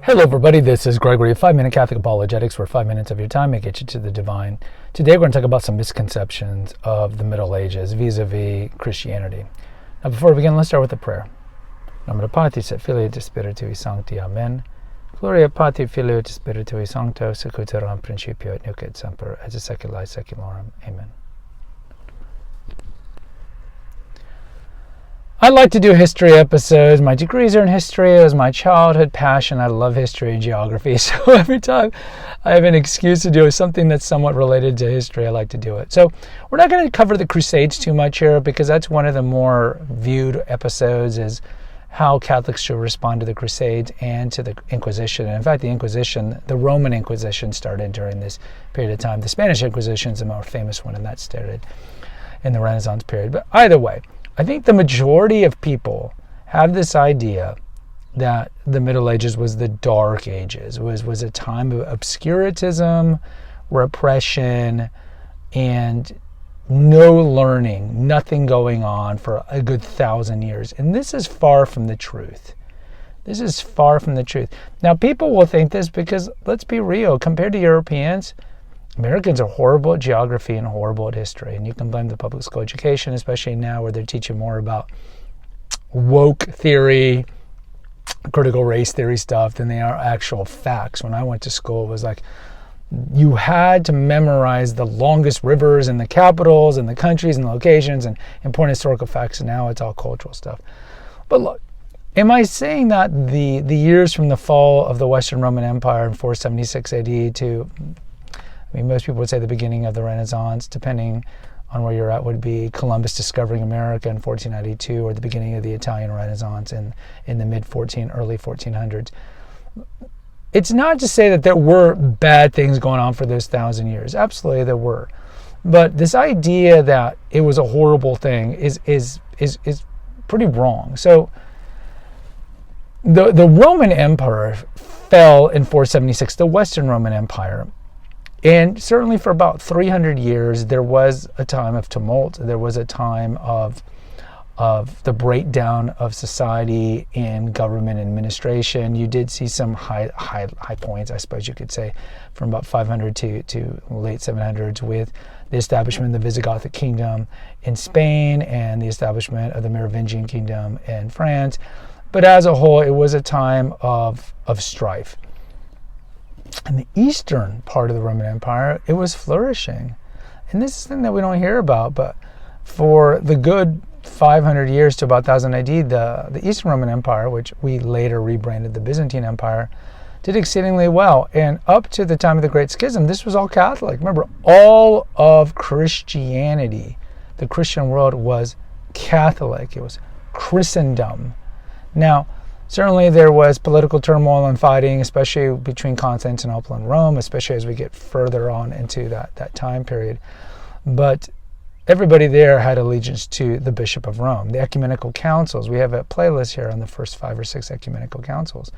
Hello everybody, this is Gregory of 5-Minute Catholic Apologetics, where 5 minutes of your time may get you to the divine. Today we're going to talk about some misconceptions of the Middle Ages vis-a-vis Christianity. Now before we begin, let's start with a prayer. Nomine Patris et Filii et Spiritui Sancti. Amen. Gloria Patri Filii et Spiritui Sancto, secutor in principio et nunc et semper, et secula seculorum. Amen. I like to do history episodes. My degrees are in history. It was my childhood passion. I love history and geography. So every time I have an excuse to do something that's somewhat related to history, I like to do it. So we're not going to cover the Crusades too much here because that's one of the more viewed episodes, is how Catholics should respond to the Crusades and to the Inquisition. And in fact, the Inquisition, the Roman Inquisition, started during this period of time. The Spanish Inquisition is the more famous one, and that started in the Renaissance period. But either way, I think the majority of people have this idea that the Middle Ages was the Dark Ages, was a time of obscurantism, repression, and no learning, nothing going on for a good 1,000 years. And this is far from the truth. This is far from the truth. Now, people will think this because, let's be real, compared to Europeans, Americans are horrible at geography and horrible at history. And you can blame the public school education, especially now where they're teaching more about woke theory, critical race theory stuff than they are actual facts. When I went to school, it was like you had to memorize the longest rivers and the capitals and the countries and the locations and important historical facts. And now it's all cultural stuff. But look, am I saying that the years from the fall of the Western Roman Empire in 476 AD to, most people would say the beginning of the Renaissance, depending on where you're at, would be Columbus discovering America in 1492, or the beginning of the Italian Renaissance in the early 1400s. It's not to say that there were bad things going on for those 1,000 years. Absolutely there were. But this idea that it was a horrible thing is pretty wrong. So the Roman Empire fell in 476, the Western Roman Empire. And certainly for about 300 years, there was a time of tumult. There was a time of the breakdown of society and government administration. You did see some high points, I suppose you could say, from about 500 to late 700s, with the establishment of the Visigothic kingdom in Spain and the establishment of the Merovingian kingdom in France. But as a whole, it was a time of strife. In the eastern part of the Roman Empire, it was flourishing. And this is something that we don't hear about, but for the good 500 years to about 1000 AD, the Eastern Roman Empire, which we later rebranded the Byzantine Empire, did exceedingly well. And up to the time of the Great Schism, this was all Catholic. Remember, all of Christianity, the Christian world, was Catholic. It was Christendom. Now, certainly there was political turmoil and fighting, especially between Constantinople and Rome, especially as we get further on into that time period. But everybody there had allegiance to the Bishop of Rome. The ecumenical councils, we have a playlist here on the first 5 or 6 ecumenical councils,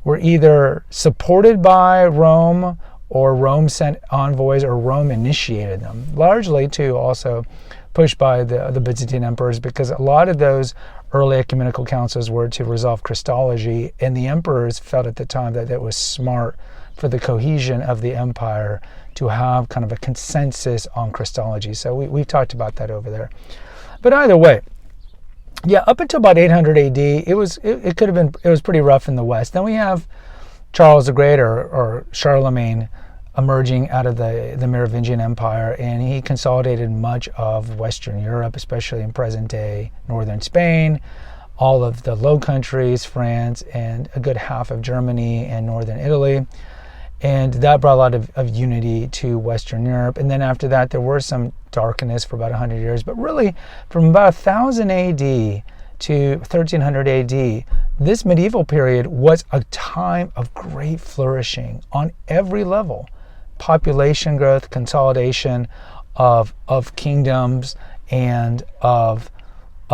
were either supported by Rome, or Rome sent envoys, or Rome initiated them, largely too also pushed by the Byzantine emperors, because a lot of those early ecumenical councils were to resolve Christology, and the emperors felt at the time that it was smart for the cohesion of the empire to have kind of a consensus on Christology. So we've talked about that over there. But either way, yeah, up until about 800 AD, it was pretty rough in the West. Then we have Charles the Great, or Charlemagne, emerging out of the Merovingian Empire, and he consolidated much of Western Europe, especially in present-day northern Spain, all of the Low Countries, France, and a good half of Germany and northern Italy. And that brought a lot of unity to Western Europe. And then after that, there were some darkness for about 100 years. But really, from about 1000 AD to 1300 AD, this medieval period was a time of great flourishing on every level. Population growth, consolidation of kingdoms, and of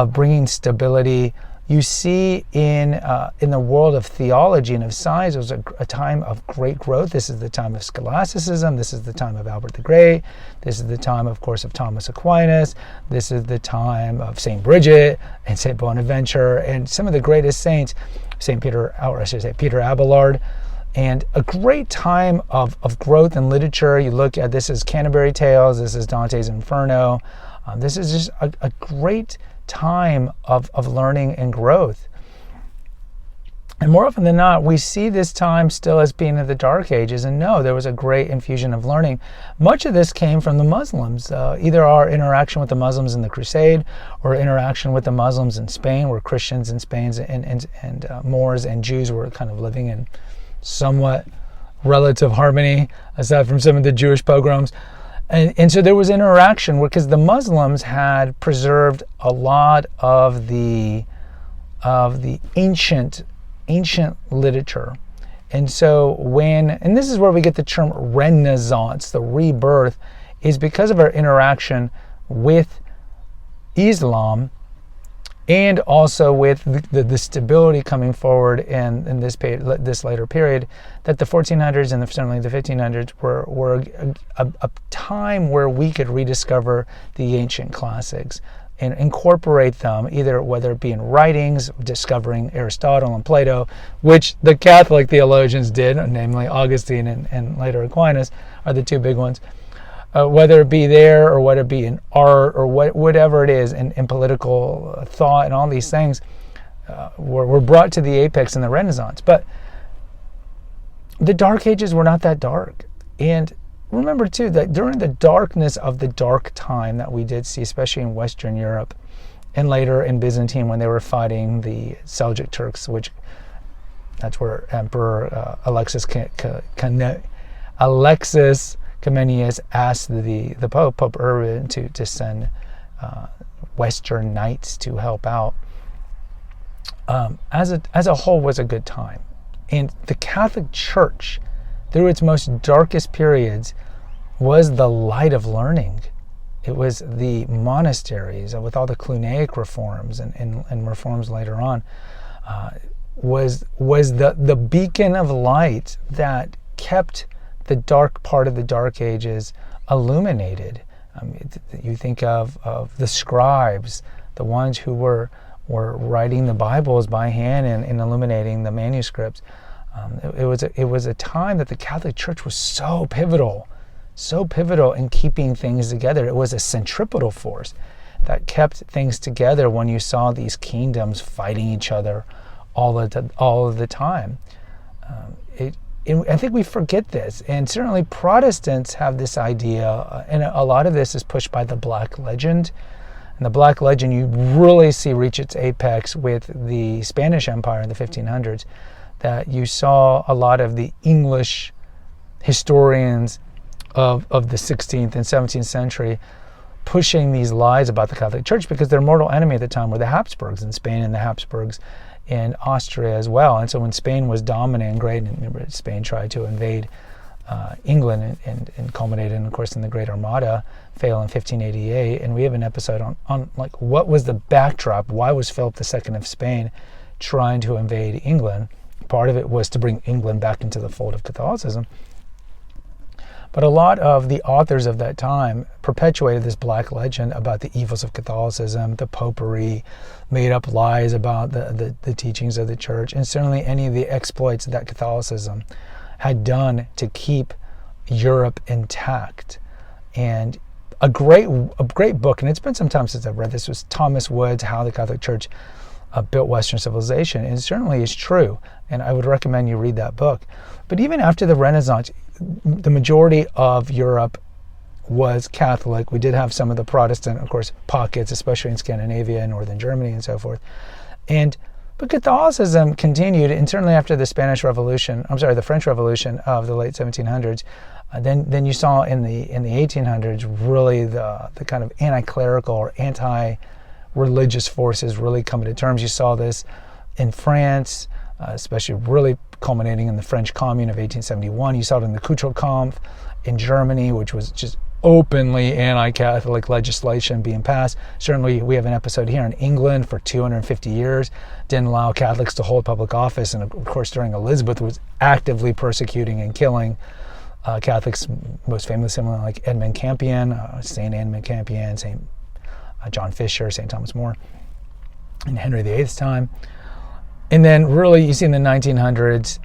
bringing stability. You see in the world of theology and of science, it was a time of great growth. This is the time of scholasticism. This is the time of Albert the Great. This is the time, of course, of Thomas Aquinas. This is the time of St. Bridget and St. Bonaventure and some of the greatest saints, Peter Abelard. And a great time of growth in literature. You look at, this is Canterbury Tales, this is Dante's Inferno. This is just a great time of learning and growth. And more often than not, we see this time still as being in the Dark Ages. And no, there was a great infusion of learning. Much of this came from the Muslims, either our interaction with the Muslims in the Crusade or interaction with the Muslims in Spain, where Christians in Spain and Moors and Jews were kind of living in somewhat relative harmony, aside from some of the Jewish pogroms. And so there was interaction, because the Muslims had preserved a lot of the ancient literature. And so and this is where we get the term Renaissance, the rebirth, is because of our interaction with Islam, and also with the stability coming forward in this later period, that the 1400s and certainly the 1500s were a time where we could rediscover the ancient classics and incorporate them, either whether it be in writings, discovering Aristotle and Plato, which the Catholic theologians did, namely Augustine and later Aquinas are the two big ones. Whether it be there or whether it be in art or whatever it is, in political thought and all these things, were brought to the apex in the Renaissance. But the Dark Ages were not that dark. And remember too that during the darkness of the dark time that we did see, especially in Western Europe and later in Byzantium when they were fighting the Seljuk Turks, which that's where Emperor Alexis Comenius asked the Pope Urban to send Western knights to help out. As a whole, was a good time. And the Catholic Church, through its most darkest periods, was the light of learning. It was the monasteries, with all the Cluniac reforms and reforms later on, was the beacon of light that kept the dark part of the Dark Ages illuminated. You think of the scribes, the ones who were writing the Bibles by hand and illuminating the manuscripts. It was a time that the Catholic Church was so pivotal in keeping things together. It was a centripetal force that kept things together when you saw these kingdoms fighting each other all of the time. I think we forget this, and certainly Protestants have this idea, and a lot of this is pushed by the Black Legend. And the Black Legend you really see reach its apex with the Spanish Empire in the 1500s, that you saw a lot of the English historians of the 16th and 17th century pushing these lies about the Catholic Church, because their mortal enemy at the time were the Habsburgs in Spain and the Habsburgs in Austria as well. And so when Spain was dominant and great, and Spain tried to invade England and culminated, of course, in the Great Armada, fail in 1588. And we have an episode on like what was the backdrop? Why was Philip II of Spain trying to invade England? Part of it was to bring England back into the fold of Catholicism. But a lot of the authors of that time perpetuated this Black Legend about the evils of Catholicism, the popery, made up lies about the teachings of the church, and certainly any of the exploits that Catholicism had done to keep Europe intact. And a great book, and it's been some time since I've read this, was Thomas Wood's How the Catholic Church Built Western Civilization, and it certainly is true, and I would recommend you read that book. But even after the Renaissance, the majority of Europe was Catholic. We did have some of the Protestant, of course, pockets, especially in Scandinavia and northern Germany and so forth. But Catholicism continued, and certainly after the the French Revolution of the late 1700s, then you saw in the 1800s really the kind of anti-clerical or anti-religious forces really coming to terms. You saw this in France, especially really culminating in the French Commune of 1871. You saw it in the Kulturkampf in Germany, which was just openly anti-Catholic legislation being passed. Certainly we have an episode here in England for 250 years, didn't allow Catholics to hold public office, and of course during Elizabeth was actively persecuting and killing Catholics, most famously someone like Edmund Campion, St. Edmund Campion, St. John Fisher, St. Thomas More, in Henry VIII's time. And then really you see in the 1900s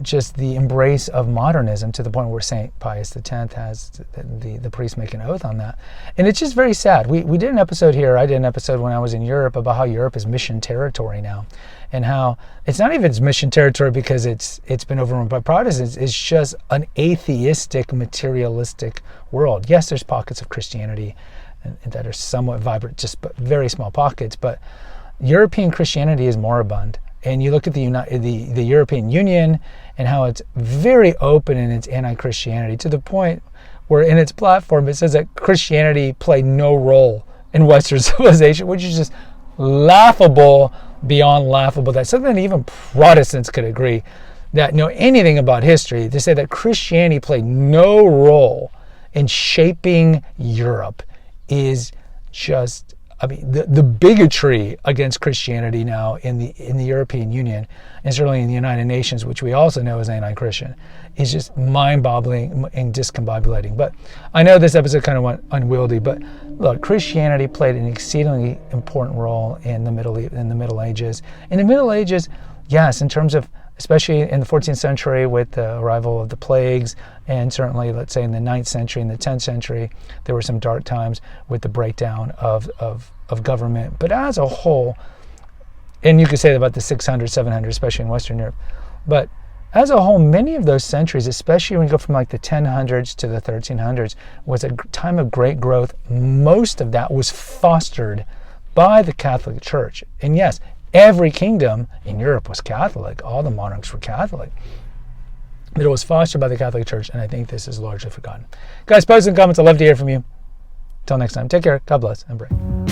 just the embrace of modernism to the point where St. Pius X has the priest make an oath on that. And it's just very sad. We did an episode here, I did an episode when I was in Europe about how Europe is mission territory now, and how it's not even mission territory because it's been overrun by Protestants. It's just an atheistic, materialistic world. Yes, there's pockets of Christianity that are somewhat vibrant, just very small pockets, but European Christianity is moribund. And you look at the European Union and how it's very open in its anti-Christianity, to the point where in its platform it says that Christianity played no role in Western civilization, which is just laughable beyond laughable. That's something that even Protestants could agree, that know anything about history, to say that Christianity played no role in shaping Europe is just, I mean, the bigotry against Christianity now in the European Union, and certainly in the United Nations, which we also know is anti-Christian, is just mind-boggling and discombobulating. But I know this episode kind of went unwieldy, but look, Christianity played an exceedingly important role in the Middle Ages. In the Middle Ages, yes, in terms of, especially in the 14th century with the arrival of the plagues, and certainly, let's say, in the 9th century and the 10th century, there were some dark times with the breakdown of government. But as a whole, and you could say that about the 600s, 700s, especially in Western Europe, but as a whole, many of those centuries, especially when you go from like the 1000s to the 1300s, was a time of great growth. Most of that was fostered by the Catholic Church. And yes, every kingdom in Europe was Catholic. All the monarchs were Catholic. But it was fostered by the Catholic Church, and I think this is largely forgotten. Guys, post in comments. I'd love to hear from you. Until next time, take care. God bless and pray.